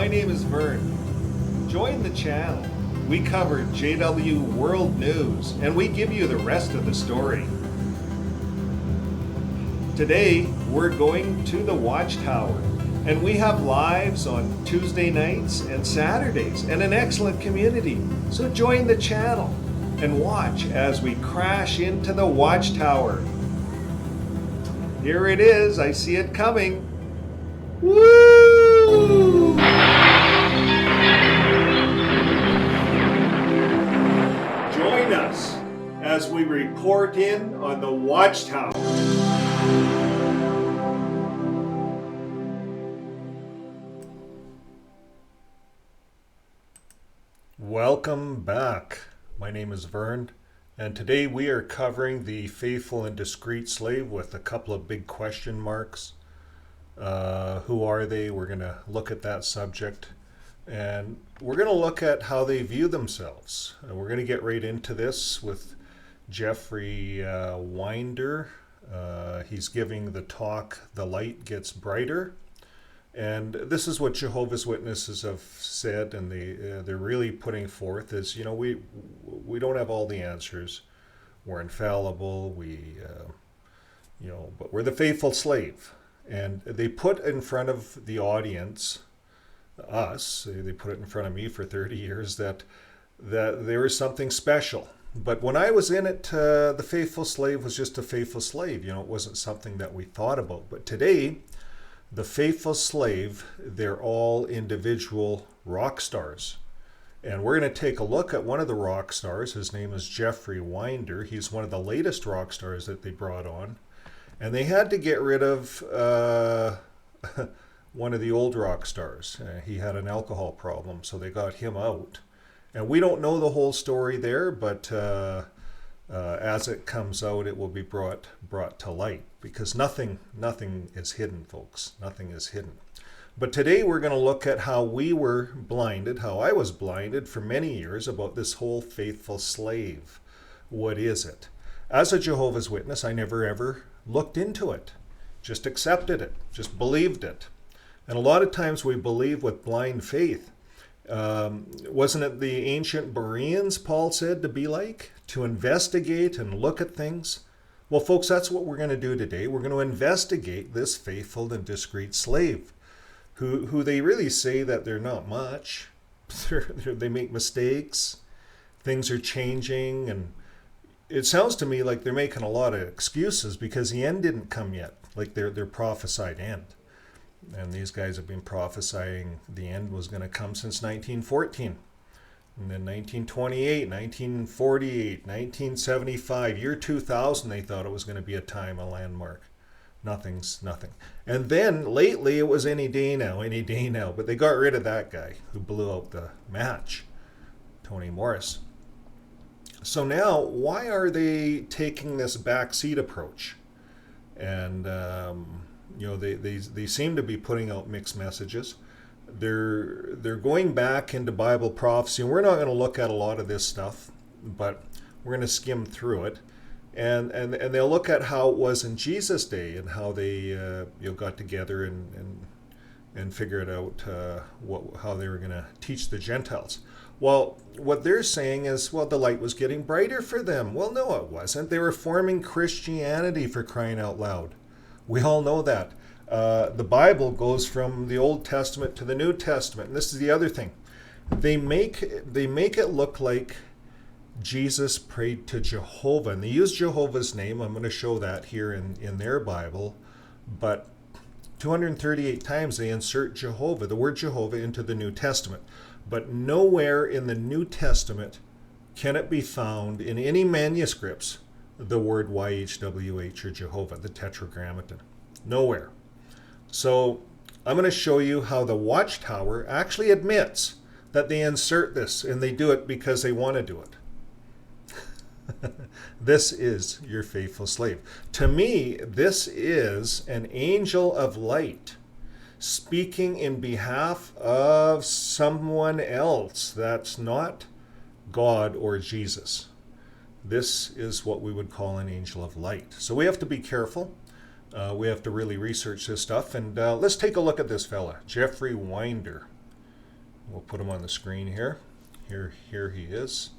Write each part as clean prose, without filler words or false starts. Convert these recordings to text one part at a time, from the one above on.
My name is Vern. Join the channel. We cover JW World News and we give you the rest of the story. Today we're going to the Watchtower and we have lives on Tuesday nights and Saturdays and an excellent community. So join the channel and watch as we crash into the Watchtower. Here it is. I see it coming. Woo! Join us as we report in on the Watchtower. Welcome back. My name is Vern, and today we are covering the faithful and discreet slave with a couple of big question marks. Who are they? We're going to look at that subject, and we're going to look at how they view themselves. We're going to get right into this with Jeffrey Winder. He's giving the talk, The Light Gets Brighter. And this is what Jehovah's Witnesses have said, and they're really putting forth is, we don't have all the answers. We're infallible. But we're the faithful slave. And they put in front of the audience, us, they put it in front of me for 30 years, that there is something special. But when I was in it, the faithful slave was just a faithful slave. It wasn't something that we thought about. But today, the faithful slave, they're all individual rock stars. And we're going to take a look at one of the rock stars. His name is Jeffrey Winder. He's one of the latest rock stars that they brought on. And they had to get rid of one of the old rock stars. He had an alcohol problem, so they got him out. And we don't know the whole story there, but as it comes out, it will be brought to light, because nothing is hidden, folks. Nothing is hidden. But today we're going to look at how we were blinded, how I was blinded for many years about this whole faithful slave. What is it? As a Jehovah's Witness, I never ever looked into it. Just accepted it. Just believed it. And a lot of times we believe with blind faith. Wasn't it the ancient Bereans, Paul said, to be like? To investigate and look at things? Well, folks, that's what we're going to do today. We're going to investigate this faithful and discreet slave, who they really say that they're not much. They make mistakes. Things are changing. And it sounds to me like they're making a lot of excuses because the end didn't come yet, like their prophesied end. And these guys have been prophesying the end was going to come since 1914. And then 1928, 1948, 1975, year 2000, they thought it was going to be a time, a landmark. Nothing. And then lately it was any day now. But they got rid of that guy who blew out the match, Tony Morris. So now, why are they taking this backseat approach? And they seem to be putting out mixed messages. They're going back into Bible prophecy, and we're not going to look at a lot of this stuff, but we're going to skim through it, and they'll look at how it was in Jesus' day and how they got together and figured out how they were going to teach the Gentiles. Well, what they're saying is, the light was getting brighter for them. Well, no, it wasn't. They were forming Christianity, for crying out loud. We all know that. The Bible goes from the Old Testament to the New Testament. And this is the other thing. They make it look like Jesus prayed to Jehovah. And they use Jehovah's name. I'm going to show that here in their Bible. But 238 times they insert Jehovah, the word Jehovah, into the New Testament. But nowhere in the New Testament can it be found in any manuscripts the word YHWH or Jehovah, the Tetragrammaton. Nowhere. So I'm going to show you how the Watchtower actually admits that they insert this, and they do it because they want to do it. This is your faithful slave. To me, this is an angel of light speaking in behalf of someone else that's not God or Jesus. This is what we would call an angel of light. So we have to be careful. We have to really research this stuff. And let's take a look at this fella, Jeffrey Winder. We'll put him on the screen here. Here he is.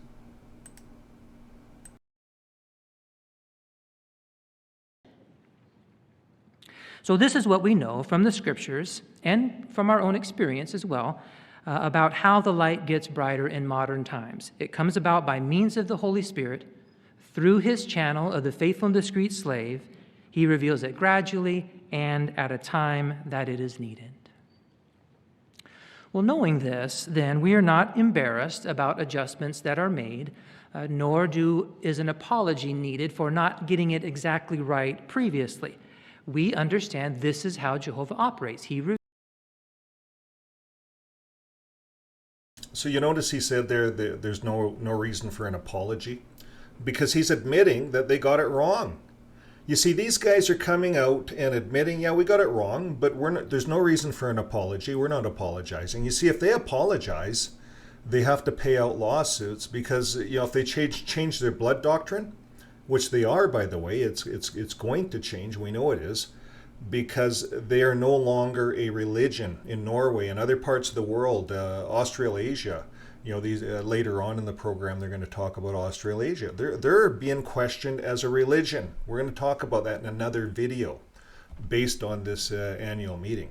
So this is what we know from the scriptures and from our own experience as well about how the light gets brighter in modern times. It comes about by means of the Holy Spirit through his channel of the faithful and discreet slave. He reveals it gradually and at a time that it is needed. Well, knowing this, then, we are not embarrassed about adjustments that are made, nor is an apology needed for not getting it exactly right previously. We understand this is how Jehovah operates. So you notice he said there's no reason for an apology, because he's admitting that they got it wrong. You see, these guys are coming out and admitting, yeah, we got it wrong, but there's no reason for an apology. We're not apologizing. You see, if they apologize, they have to pay out lawsuits because, if they change their blood doctrine, which they are, by the way, it's going to change. We know it is, because they are no longer a religion in Norway and other parts of the world, Australasia. These later on in the program, they're going to talk about Australasia. They're being questioned as a religion. We're going to talk about that in another video based on this annual meeting.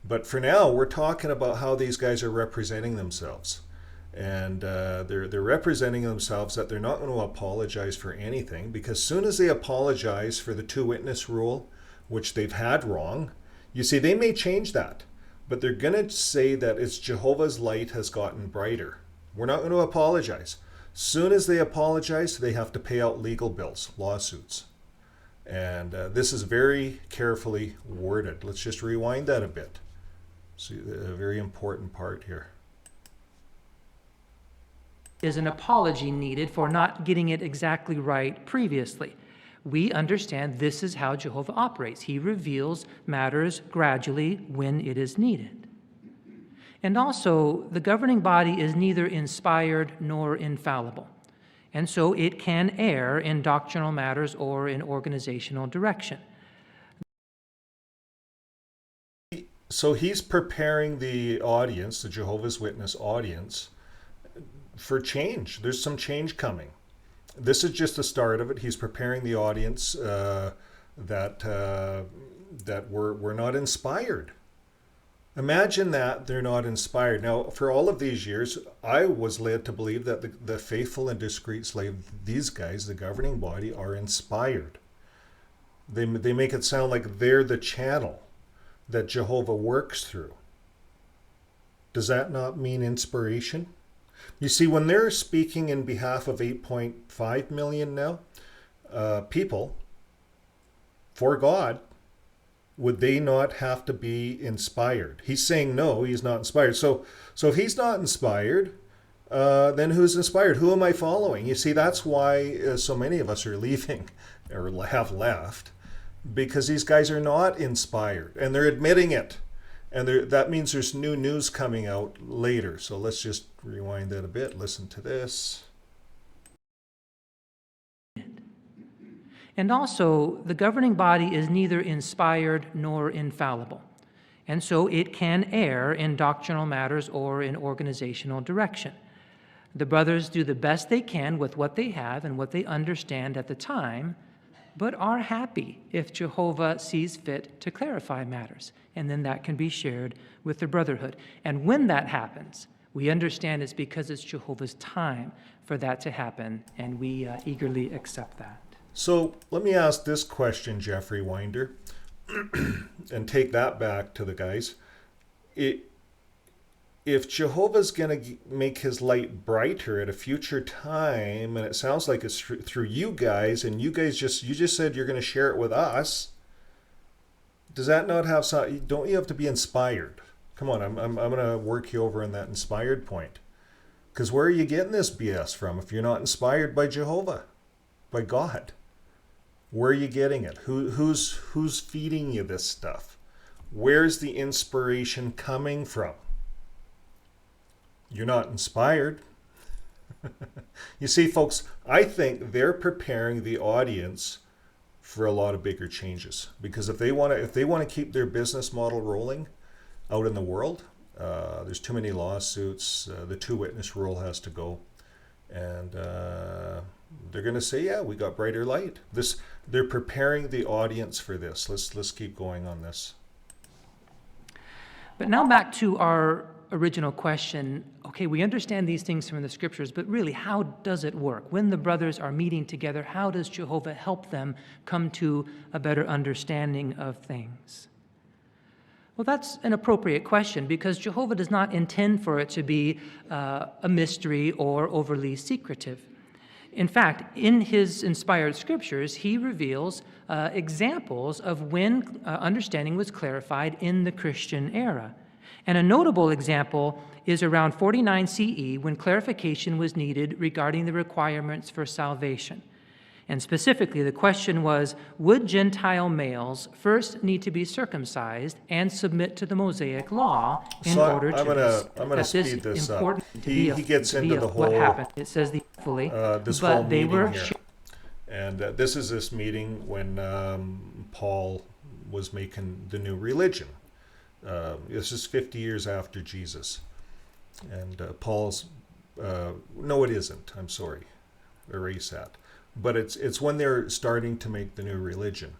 But for now, we're talking about how these guys are representing themselves. And they're representing themselves that they're not going to apologize for anything, because as soon as they apologize for the two-witness rule, which they've had wrong, you see, they may change that, but they're going to say that it's Jehovah's light has gotten brighter. We're not going to apologize. Soon as they apologize, they have to pay out legal bills, lawsuits. And this is very carefully worded. Let's just rewind that a bit. See, a very important part here. Is an apology needed for not getting it exactly right previously? We understand this is how Jehovah operates. He reveals matters gradually when it is needed. And also, the governing body is neither inspired nor infallible, and so it can err in doctrinal matters or in organizational direction. So he's preparing the audience, the Jehovah's Witness audience, for change. There's some change coming. This is just the start of it. He's preparing the audience that we're not inspired. Imagine that they're not inspired. Now, for all of these years, I was led to believe that the faithful and discreet slave, these guys, the governing body, are inspired. They make it sound like they're the channel that Jehovah works through. Does that not mean inspiration? You see, when they're speaking in behalf of 8.5 million now people for God, would they not have to be inspired? He's saying no, he's not inspired. So if he's not inspired, then who's inspired? Who am I following? You see, that's why so many of us are leaving or have left, because these guys are not inspired, and they're admitting it. And that means there's new news coming out later. So let's just rewind that a bit. Listen to this. And also, the governing body is neither inspired nor infallible, and so it can err in doctrinal matters or in organizational direction. The brothers do the best they can with what they have and what they understand at the time, but are happy if Jehovah sees fit to clarify matters, and then that can be shared with the brotherhood. And when that happens, we understand it's because it's Jehovah's time for that to happen, and we eagerly accept that. So let me ask this question, Jeffrey Winder, and take that back to the guys. If Jehovah's going to make his light brighter at a future time, and it sounds like it's through you guys, and you just said you're going to share it with us, does that not have some? Don't you have to be inspired? Come on, I'm going to work you over on that inspired point. Because where are you getting this BS from if you're not inspired by Jehovah, by God? Where are you getting it? Who's feeding you this stuff? Where's the inspiration coming from? You're not inspired. You see, folks, I think they're preparing the audience for a lot of bigger changes, because if they want to keep their business model rolling out in the world, There's too many lawsuits. The two-witness rule has to go. And they're going to say, yeah, we got brighter light. They're preparing the audience for this. Let's keep going on this. But now back to our original question. Okay, we understand these things from the scriptures, but really, how does it work? When the brothers are meeting together, how does Jehovah help them come to a better understanding of things? Well, that's an appropriate question because Jehovah does not intend for it to be a mystery or overly secretive. In fact, in his inspired scriptures, he reveals examples of when understanding was clarified in the Christian era. And a notable example is around 49 CE when clarification was needed regarding the requirements for salvation. And specifically, the question was, would Gentile males first need to be circumcised and submit to the Mosaic law in order to... I'm gonna speed this up. He gets into the whole... What happened? It says the fully, this whole but they meeting were... here. And this is this meeting when Paul was making the new religion. This is 50 years after Jesus. And Paul's... no, it isn't. I'm sorry. Erase that. But it's when they're starting to make the new religion,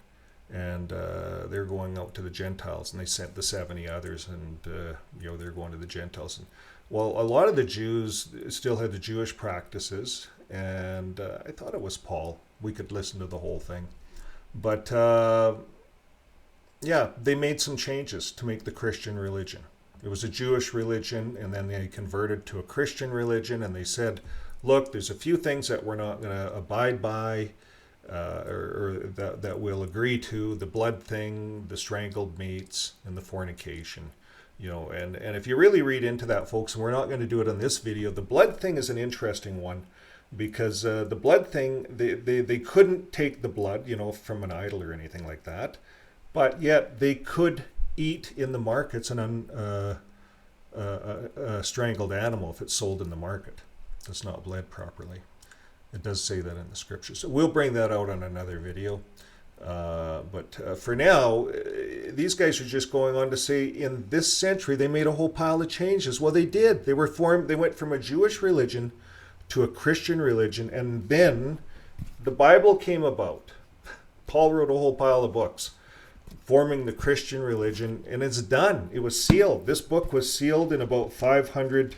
and they're going out to the Gentiles, and they sent the 70 others, and they're going to the Gentiles. And, well, a lot of the Jews still had the Jewish practices, and I thought it was Paul. We could listen to the whole thing, but they made some changes to make the Christian religion. It was a Jewish religion, and then they converted to a Christian religion, and they said, look, there's a few things that we're not going to abide by or that we'll agree to, the blood thing, the strangled meats, and the fornication. And if you really read into that, folks, and we're not going to do it on this video, the blood thing is an interesting one because the blood thing, they couldn't take the blood, from an idol or anything like that, but yet they could eat in the markets a strangled animal if it's sold in the market. It's not bled properly. It does say that in the scriptures. So we'll bring that out on another video. But for now, these guys are just going on to say in this century they made a whole pile of changes. Well, they did. They went from a Jewish religion to a Christian religion, and then the Bible came about. Paul wrote a whole pile of books forming the Christian religion, and it's done. It was sealed. This book was sealed in about 500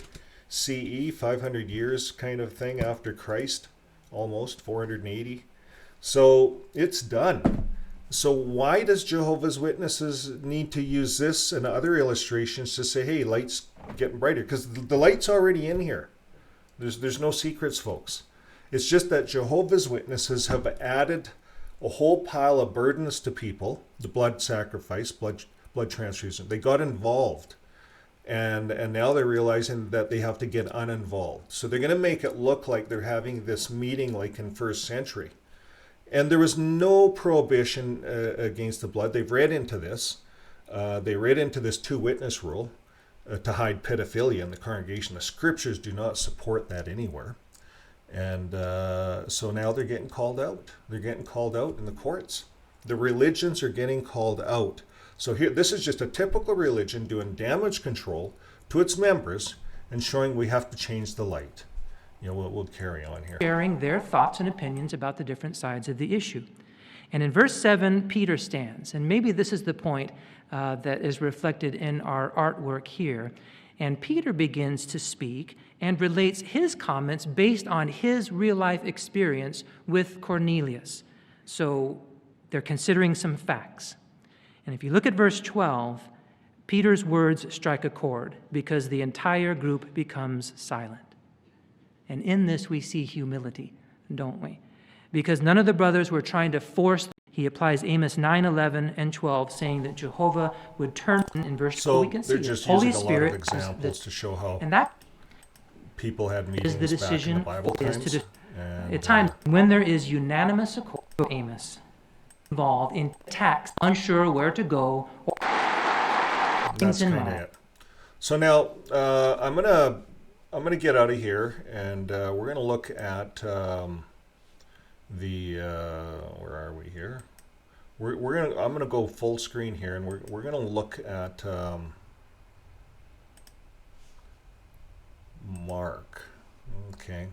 CE, 500 years kind of thing after Christ, almost 480. So it's done. So why does Jehovah's Witnesses need to use this and other illustrations to say, hey, light's getting brighter? Because the light's already in here. There's no secrets, folks. It's just that Jehovah's Witnesses have added a whole pile of burdens to people, the blood sacrifice, blood transfusion. They got involved. And now they're realizing that they have to get uninvolved. So they're going to make it look like they're having this meeting like in first century. And there was no prohibition against the blood. They've read into this. They read into this two-witness rule to hide pedophilia in the congregation. The scriptures do not support that anywhere. And so now they're getting called out. They're getting called out in the courts. The religions are getting called out. So here, this is just a typical religion doing damage control to its members and showing we have to change the light. We'll carry on here. Sharing their thoughts and opinions about the different sides of the issue. And in verse 7, Peter stands. And maybe this is the point that is reflected in our artwork here. And Peter begins to speak and relates his comments based on his real-life experience with Cornelius. So they're considering some facts. And if you look at verse 12, Peter's words strike a chord because the entire group becomes silent. And in this we see humility, don't we? Because none of the brothers were trying to force. He applies Amos 9, 11, and 12, saying that Jehovah would turn in verse 12. We can see they're just Holy using Spirit a lot of examples to show how and that people had meetings is the decision back in the Bible times. At times when there is unanimous accord with Amos involved in attacks, unsure where to go, or that's kind of it. So now I'm gonna get out of here, and we're gonna look at the where are we here? I'm gonna go full screen here, and we're gonna look at Mark. Okay.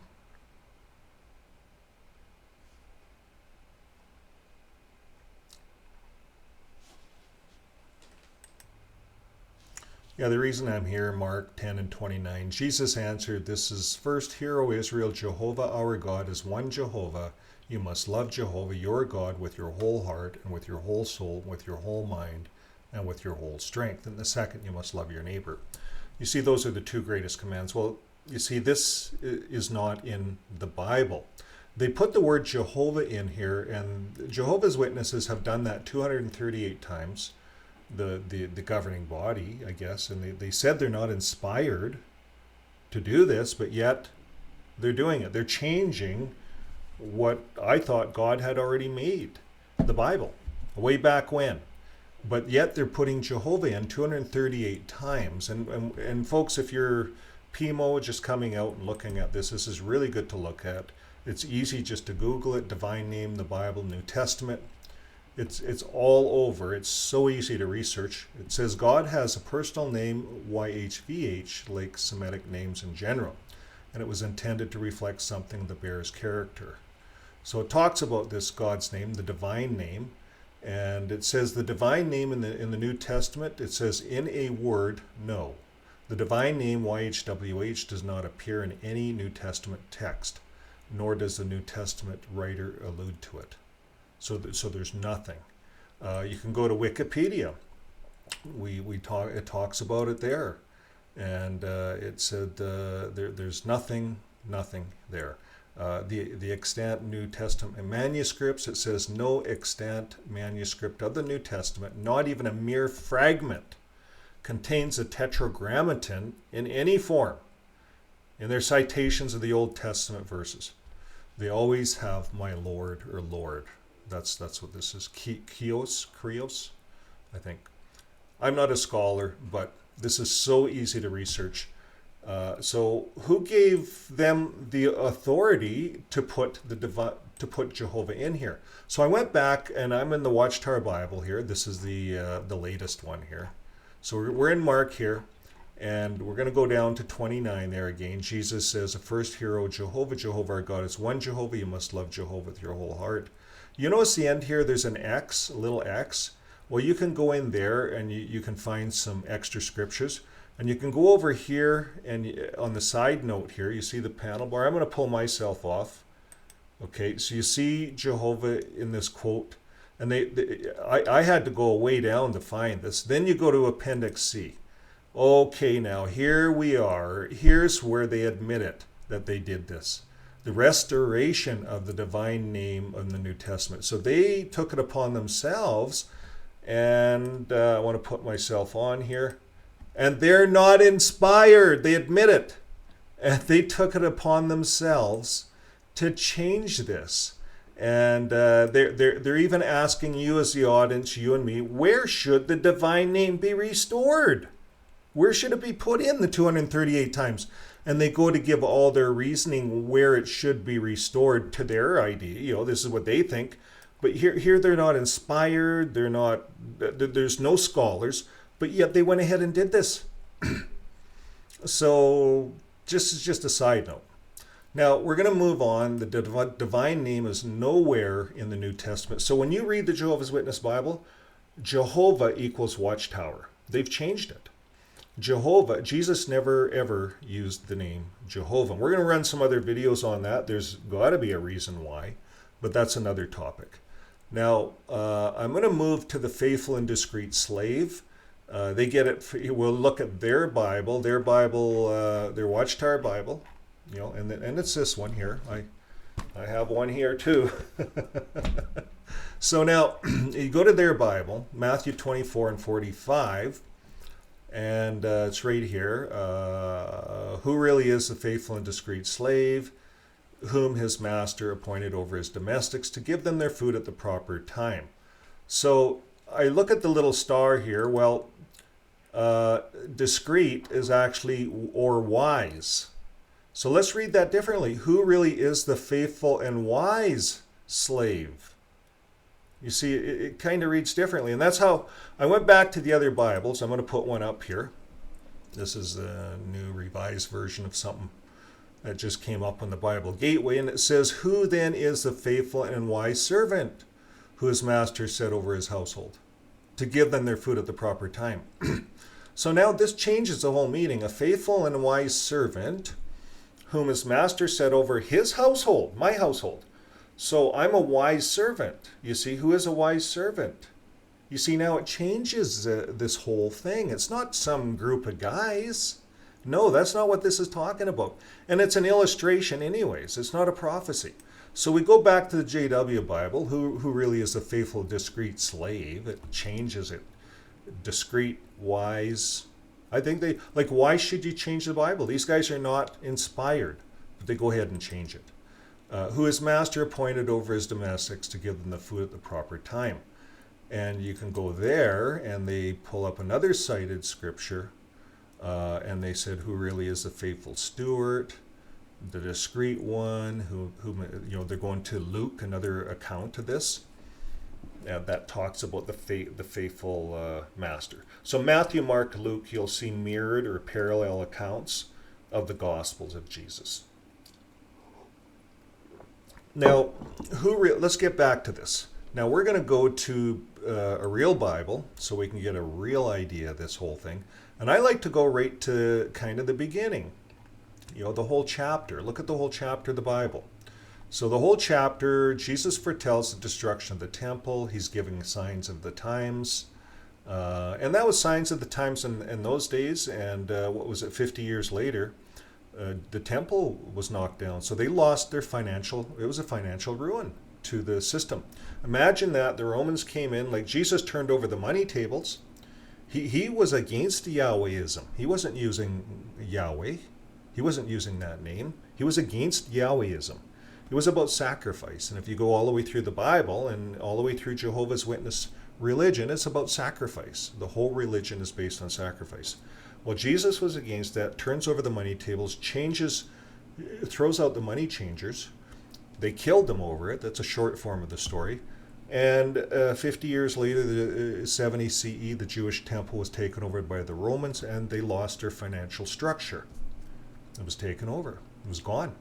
Yeah, the reason I'm here, Mark 10 and 29. Jesus answered, "This is first, hear, O Israel, Jehovah our God is one Jehovah. You must love Jehovah your God with your whole heart and with your whole soul, with your whole mind, and with your whole strength. And the second, you must love your neighbor." You see, those are the two greatest commands. Well, you see, this is not in the Bible. They put the word Jehovah in here, and Jehovah's Witnesses have done that 238 times. The governing body, I guess, and they said they're not inspired to do this, but yet they're doing it. They're changing what I thought God had already made, the Bible, way back when. But yet they're putting Jehovah in 238 times. And folks, if you're PMO just coming out and looking at this, this is really good to look at. It's easy just to Google it, divine name, the Bible, New Testament. It's all over. It's so easy to research. It says God has a personal name, YHVH, like Semitic names in general. And it was intended to reflect something that bears character. So it talks about this God's name, the divine name. And it says the divine name in the New Testament, it says in a word, no. The divine name, YHWH, does not appear in any New Testament text, nor does the New Testament writer allude to it. So there's nothing. You can go to Wikipedia. It talks about it there, and it said there's nothing there. The extant New Testament manuscripts, it says no extant manuscript of the New Testament, not even a mere fragment, contains a tetragrammaton in any form. In their citations of the Old Testament verses, they always have my Lord or Lord. That's what this is. Krios, I think. I'm not a scholar, but this is so easy to research. So who gave them the authority to put Jehovah in here? So I went back, and I'm in the Watchtower Bible here. This is the latest one here. So we're in Mark here, and we're going to go down to 29 there again. Jesus says, "The first hero, Jehovah our God is one Jehovah. You must love Jehovah with your whole heart." You notice the end here, there's an X, a little X. Well, you can go in there and you can find some extra scriptures. And you can go over here and on the side note here, you see the panel bar. I'm going to pull myself off. Okay, so you see Jehovah in this quote. And I had to go way down to find this. Then you go to Appendix C. Okay, now here we are. Here's where they admit it, that they did this. The restoration of the divine name of the New Testament. So they took it upon themselves, and I want to put myself on here, and they're not inspired. They admit it. And they took it upon themselves to change this. And they're even asking you as the audience, you and me, where should the divine name be restored? Where should it be put in the 238 times? And they go to give all their reasoning where it should be restored to their idea. This is what they think. But here they're not inspired. There's no scholars. But yet they went ahead and did this. So just a side note. Now we're going to move on. The divine name is nowhere in the New Testament. So when you read the Jehovah's Witness Bible, Jehovah equals Watchtower. They've changed it. Jehovah, Jesus never ever used the name Jehovah. We're going to run some other videos on that. There's got to be a reason why, but that's another topic. Now, I'm going to move to the faithful and discreet slave. They get it. We'll look at their Bible, their Watchtower Bible, and it's this one here. I have one here too. So now you go to their Bible, Matthew 24 and 45. And it's right here. Who really is the faithful and discreet slave, whom his master appointed over his domestics to give them their food at the proper time? So I look at the little star here. Well, discreet is actually or wise. So let's read that differently. Who really is the faithful and wise slave? You see, it kind of reads differently. And that's how I went back to the other Bibles. I'm going to put one up here. This is a new revised version of something that just came up on the Bible Gateway, and it says, "Who then is the faithful and wise servant who his master set over his household to give them their food at the proper time?" So now this changes the whole meaning. A faithful and wise servant whom his master set over his household, my household. So I'm a wise servant. You see, who is a wise servant? You see, now it changes this whole thing. It's not some group of guys. No, that's not what this is talking about. And it's an illustration anyways. It's not a prophecy. So we go back to the JW Bible, who really is a faithful, discreet slave. It changes it. Discreet, wise. I think why should you change the Bible? These guys are not inspired, but they go ahead and change it. Who his master appointed over his domestics to give them the food at the proper time. And you can go there, and they pull up another cited scripture, and they said, who really is the faithful steward, the discreet one, who they're going to Luke, another account of this, that talks about the faithful master. So Matthew, Mark, Luke, you'll see mirrored or parallel accounts of the Gospels of Jesus. Now, let's get back to this. Now we're going to go to a real Bible so we can get a real idea of this whole thing. And I like to go right to kind of the beginning, the whole chapter. Look at the whole chapter of the Bible. So the whole chapter, Jesus foretells the destruction of the temple. He's giving signs of the times. And that was signs of the times in those days. And 50 years later, the temple was knocked down. So they lost it was a financial ruin to the system. Imagine that the Romans came in, like Jesus turned over the money tables. He was against Yahwehism. He wasn't using Yahweh. He wasn't using that name. He was against Yahwehism. It was about sacrifice. And if you go all the way through the Bible and all the way through Jehovah's Witness religion, it's about sacrifice. The whole religion is based on sacrifice. Well, Jesus was against that, turns over the money tables, throws out the money changers. They killed them over it. That's a short form of the story. And 50 years later, the 70 CE, the Jewish temple was taken over by the Romans, and they lost their financial structure. It was taken over. It was gone.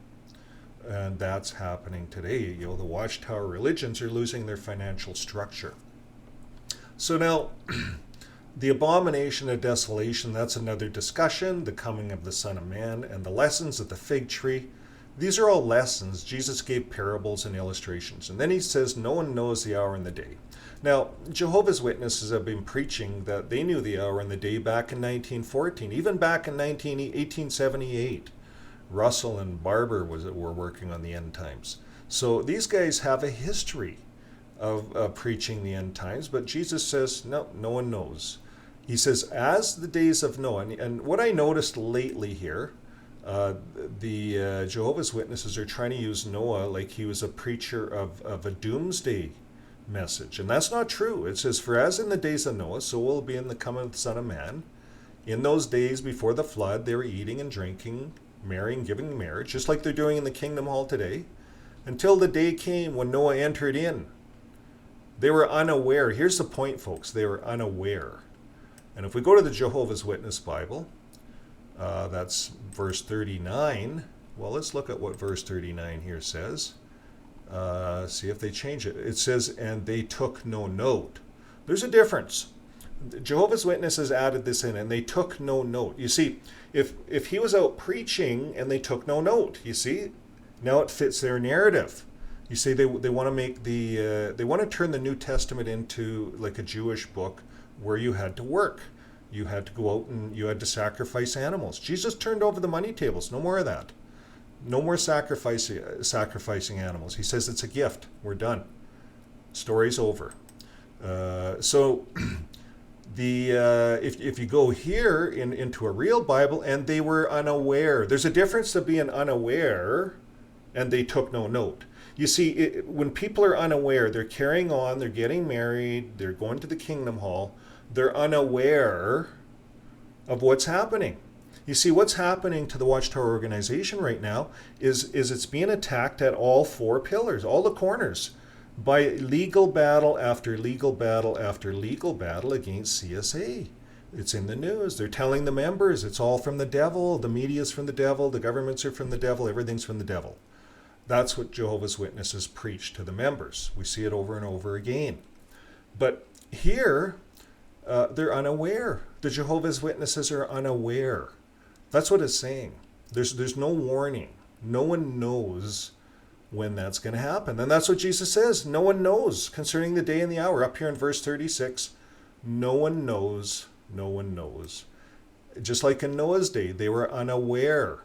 And that's happening today. The Watchtower religions are losing their financial structure. So now, the abomination of desolation, that's another discussion. The coming of the Son of Man and the lessons of the fig tree. These are all lessons. Jesus gave parables and illustrations. And then he says, no one knows the hour and the day. Now, Jehovah's Witnesses have been preaching that they knew the hour and the day back in 1914, even back in 1878. Russell and Barber were working on the end times. So these guys have a history of preaching the end times, but Jesus says, no one knows. He says, as the days of Noah, and what I noticed lately here, the Jehovah's Witnesses are trying to use Noah like he was a preacher of a doomsday message. And that's not true. It says, for as in the days of Noah, so will it be in the coming of the Son of Man. In those days before the flood, they were eating and drinking, marrying, giving marriage, just like they're doing in the Kingdom Hall today, until the day came when Noah entered in. They were unaware. Here's the point, folks. They were unaware. And if we go to the Jehovah's Witness Bible, that's verse 39. Well, let's look at what verse 39 here says. See if they change it. It says, and they took no note. There's a difference. Jehovah's Witnesses added this in, and they took no note. You see, if he was out preaching and they took no note, you see, now it fits their narrative. You see, they want to make they want to turn the New Testament into like a Jewish book where you had to work. You had to go out and you had to sacrifice animals. Jesus turned over the money tables. No more of that. No more sacrificing animals. He says it's a gift. We're done. Story's over. So if you go here into a real Bible, and they were unaware. There's a difference to being unaware and they took no note. You see, when people are unaware, they're carrying on, they're getting married, they're going to the Kingdom Hall, they're unaware of what's happening. You see, what's happening to the Watchtower organization right now is it's being attacked at all four pillars, all the corners, by legal battle after legal battle after legal battle against CSA. It's in the news. They're telling the members it's all from the devil. The media's from the devil. The governments are from the devil. Everything's from the devil. That's what Jehovah's Witnesses preach to the members. We see it over and over again. But here, they're unaware. The Jehovah's Witnesses are unaware. That's what it's saying. There's no warning. No one knows when that's going to happen. And that's what Jesus says. No one knows concerning the day and the hour. Up here in verse 36, no one knows. No one knows. Just like in Noah's day, they were unaware.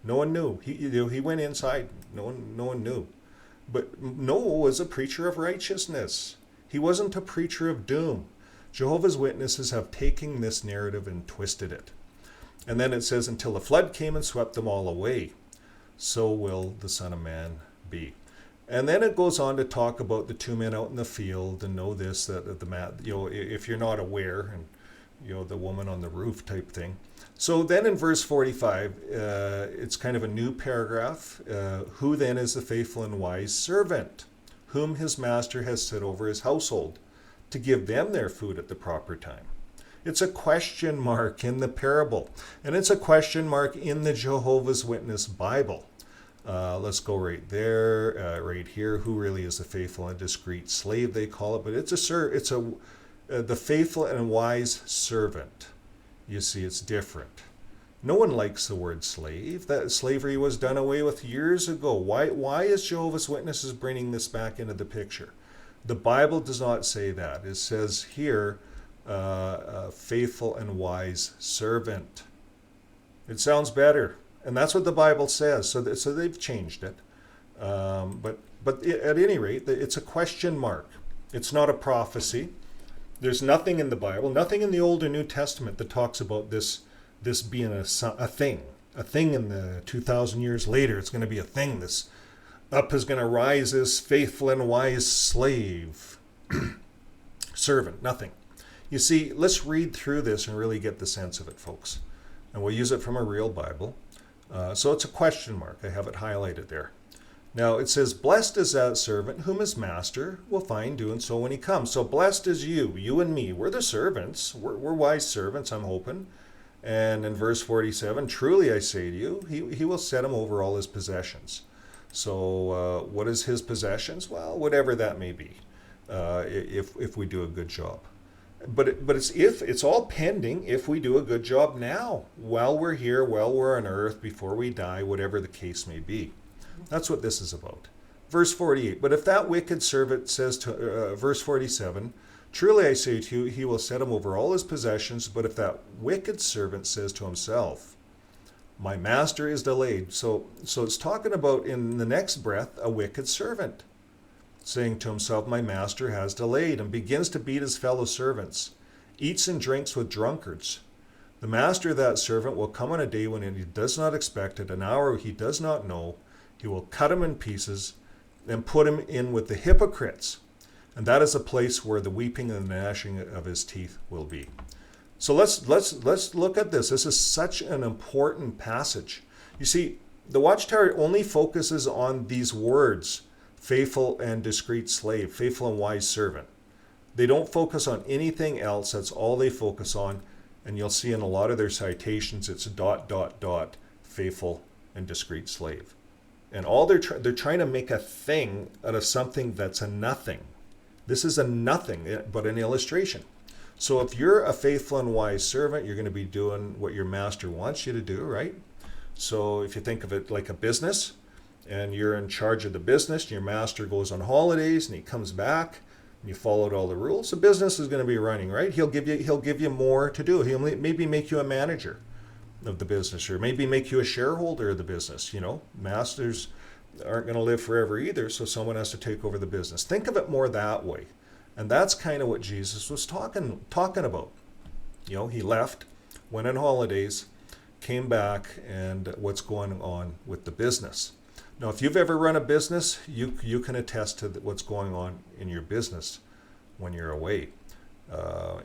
No one knew. He went inside. No one knew. But Noah was a preacher of righteousness. He wasn't a preacher of doom. Jehovah's Witnesses have taken this narrative and twisted it. And then it says, until the flood came and swept them all away, so will the Son of Man be. And then it goes on to talk about the two men out in the field, and know this, that the man, if you're not aware, and the woman on the roof type thing. So then in verse 45, it's kind of a new paragraph. Who then is the faithful and wise servant, whom his master has set over his household, to give them their food at the proper time? It's a question mark in the parable, and it's a question mark in the Jehovah's Witness Bible. Let's go right there, right here. Who really is the faithful and discreet slave, they call it, but it's the faithful and wise servant. You see, it's different. No one likes the word slave. That slavery was done away with years ago. Why is Jehovah's Witnesses bringing this back into the picture? The Bible does not say that. It says here, faithful and wise servant. It sounds better, and that's what the Bible says. So they've changed it. But at any rate, it's a question mark. It's not a prophecy. There's nothing in the Bible, nothing in the Old or New Testament that talks about this being a thing. A thing in the 2,000 years later. It's going to be a thing. This up is going to rise as faithful and wise slave. Servant, nothing. You see, let's read through this and really get the sense of it, folks. And we'll use it from a real Bible. So it's a question mark. I have it highlighted there. Now it says, blessed is that servant whom his master will find doing so when he comes. So blessed is you and me. We're the servants. We're wise servants, I'm hoping. And in verse 47, truly I say to you, he will set him over all his possessions. So what is his possessions? Well, whatever that may be, if we do a good job. But it's all pending if we do a good job now, while we're here, while we're on earth, before we die, whatever the case may be. That's what this is about. Verse 48, but if that wicked servant says to, verse 47, truly I say to you, he will set him over all his possessions. But if that wicked servant says to himself, my master is delayed. So it's talking about, in the next breath, a wicked servant saying to himself, my master has delayed, and begins to beat his fellow servants, eats and drinks with drunkards. The master of that servant will come on a day when he does not expect it, an hour he does not know. He will cut him in pieces and put him in with the hypocrites. And that is a place where the weeping and the gnashing of his teeth will be. So let's look at this. This is such an important passage. You see, the Watchtower only focuses on these words, faithful and discreet slave, faithful and wise servant. They don't focus on anything else. That's all they focus on. And you'll see in a lot of their citations, it's ... faithful and discreet slave. And all they're trying to make a thing out of something that's a nothing. This is a nothing, but an illustration. So if you're a faithful and wise servant, you're going to be doing what your master wants you to do, right? So if you think of it like a business, and you're in charge of the business, and your master goes on holidays and he comes back, and you followed all the rules, the business is going to be running, right? He'll give you more to do. He'll maybe make you a manager of the business, or maybe make you a shareholder of the business. Masters aren't going to live forever either, so someone has to take over the business. Think of it more that way. And that's kind of what Jesus was talking about. He left, went on holidays, came back, and what's going on with the business. Now, if you've ever run a business, you can attest to what's going on in your business when you're away.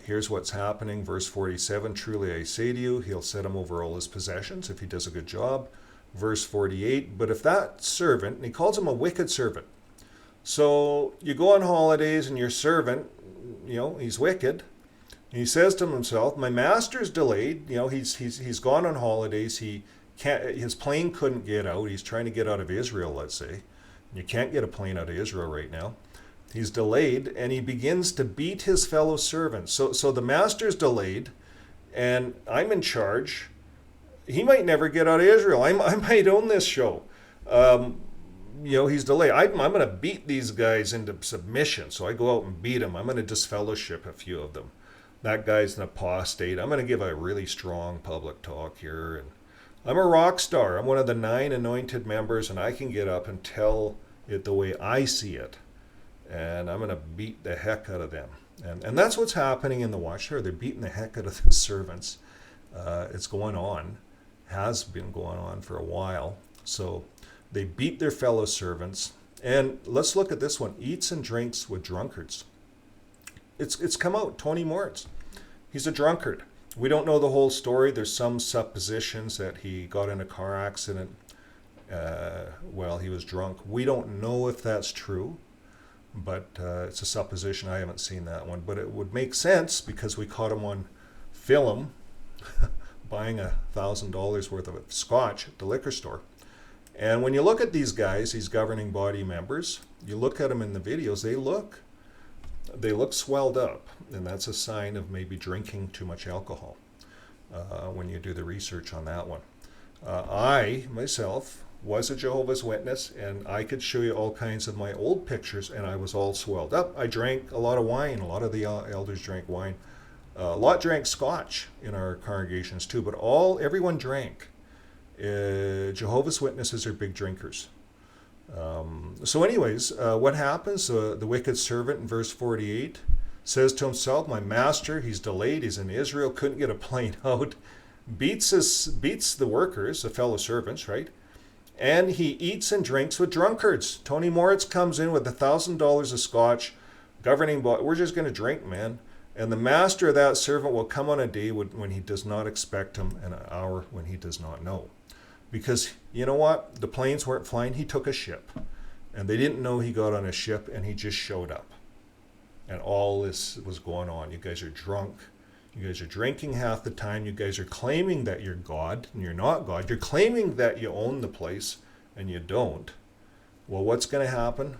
Here's what's happening. Verse 47, truly I say to you, he'll set him over all his possessions if he does a good job. Verse 48, but if that servant, and he calls him a wicked servant. So you go on holidays and your servant, he's wicked. And he says to himself, my master's delayed. He's gone on holidays. He can't. His plane couldn't get out. He's trying to get out of Israel, let's say. You can't get a plane out of Israel right now. He's delayed, and he begins to beat his fellow servants. So the master's delayed, and I'm in charge. He might never get out of Israel. I might own this show. He's delayed. I'm going to beat these guys into submission. So I go out and beat them. I'm going to disfellowship a few of them. That guy's an apostate. I'm going to give a really strong public talk here. And I'm a rock star. I'm one of the 9 anointed members, and I can get up and tell it the way I see it. And I'm going to beat the heck out of them. And that's what's happening in the Watchtower. They're beating the heck out of the servants. It's going on, has been going on for a while. So they beat their fellow servants. And let's look at this one. Eats and drinks with drunkards. It's come out, Tony Moritz. He's a drunkard. We don't know the whole story. There's some suppositions that he got in a car accident while he was drunk. We don't know if that's true, but it's a supposition. I haven't seen that one. But it would make sense because we caught him on film buying $1,000 worth of scotch at the liquor store. And when you look at these guys, these governing body members, you look at them in the videos, they look swelled up, and that's a sign of maybe drinking too much alcohol when you do the research on that one. I, myself, was a Jehovah's Witness, and I could show you all kinds of my old pictures, and I was all swelled up. I drank a lot of wine. A lot of the elders drank wine. A lot drank scotch in our congregations too, but everyone drank. Jehovah's Witnesses are big drinkers. So anyways, what happens? The wicked servant in verse 48 says to himself, my master, he's delayed, he's in Israel, couldn't get a plane out, beats the workers, the fellow servants, right? And he eats and drinks with drunkards. Tony Moritz comes in with $1,000 of scotch, governing body, we're just going to drink, man. And the master of that servant will come on a day when he does not expect him, and an hour when he does not know. Because you know what? The planes weren't flying. He took a ship. And they didn't know he got on a ship, and he just showed up. And all this was going on. You guys are drunk. You guys are drinking half the time. You guys are claiming that you're God, and you're not God. You're claiming that you own the place, and you don't. Well, what's going to happen?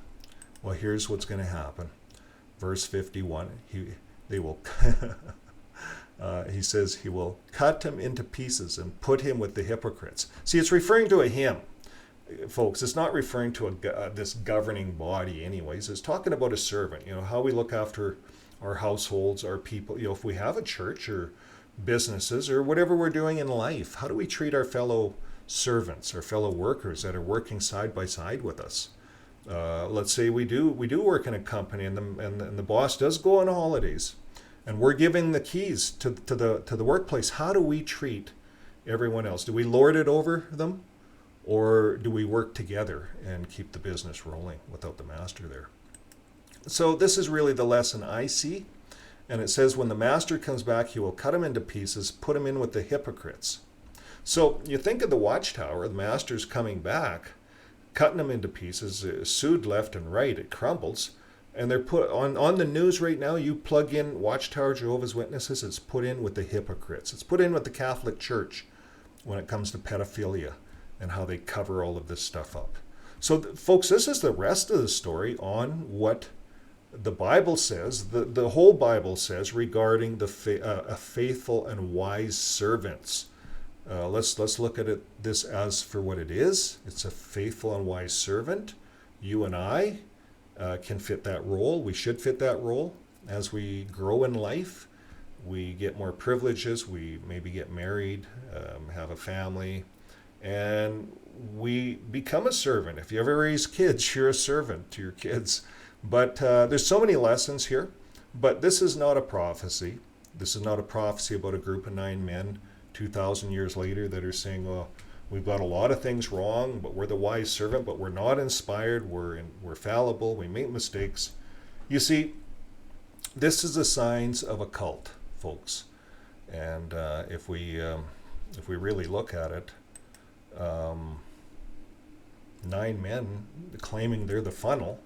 Well, here's what's going to happen. Verse 51, they will... he says he will cut him into pieces and put him with the hypocrites. See, it's referring to a him, folks. It's not referring to this governing body anyways. It's talking about a servant, how we look after our households, our people. If we have a church or businesses or whatever we're doing in life, how do we treat our fellow servants, our fellow workers that are working side by side with us? Let's say we do work in a company and the boss does go on holidays. And we're giving the keys to the workplace. How do we treat everyone else? Do we lord it over them? Or do we work together and keep the business rolling without the master there? So this is really the lesson I see. And it says when the master comes back, he will cut him into pieces, put him in with the hypocrites. So you think of the Watchtower, the master's coming back, cutting him into pieces, sued left and right, it crumbles. And they're put on the news right now. You plug in Watchtower Jehovah's Witnesses, it's put in with the hypocrites. It's put in with the Catholic Church when it comes to pedophilia and how they cover all of this stuff up. So, folks, this is the rest of the story on what the Bible says, the whole Bible says regarding a faithful and wise servants. Let's look at this as for what it is. It's a faithful and wise servant. You and I can fit that role. We should fit that role. As we grow in life, we get more privileges. We maybe get married, have a family, and we become a servant. If you ever raise kids, you're a servant to your kids. But there's so many lessons here. But this is not a prophecy. This is not a prophecy about a group of 9 men 2,000 years later that are saying, well, we've got a lot of things wrong, but we're the wise servant, but we're not inspired, we're fallible, we make mistakes. You see, this is the signs of a cult, folks. And if we really look at it, 9 men claiming they're the funnel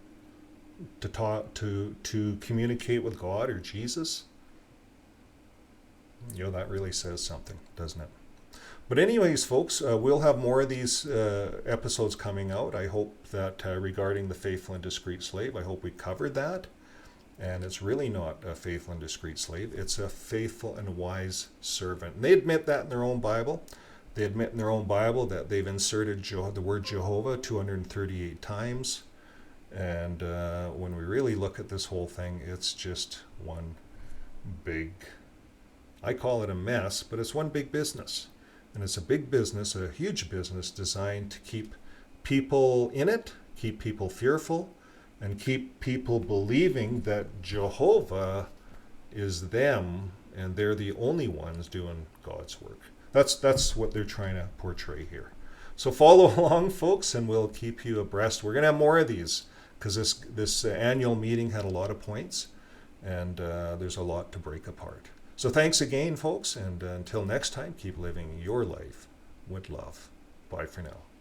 to talk to communicate with God or Jesus, That really says something, doesn't it? But anyways, folks, we'll have more of these episodes coming out. I hope that regarding the faithful and discreet slave, I hope we covered that. And it's really not a faithful and discreet slave. It's a faithful and wise servant. And they admit that in their own Bible. They admit in their own Bible that they've inserted the word Jehovah 238 times. And when we really look at this whole thing, it's just one big, I call it a mess, but it's one big business. And it's a big business, a huge business designed to keep people in it, keep people fearful, and keep people believing that Jehovah is them and they're the only ones doing God's work. That's what they're trying to portray here. So follow along, folks, and we'll keep you abreast. We're going to have more of these because this annual meeting had a lot of points, and there's a lot to break apart. So thanks again, folks, and until next time, keep living your life with love. Bye for now.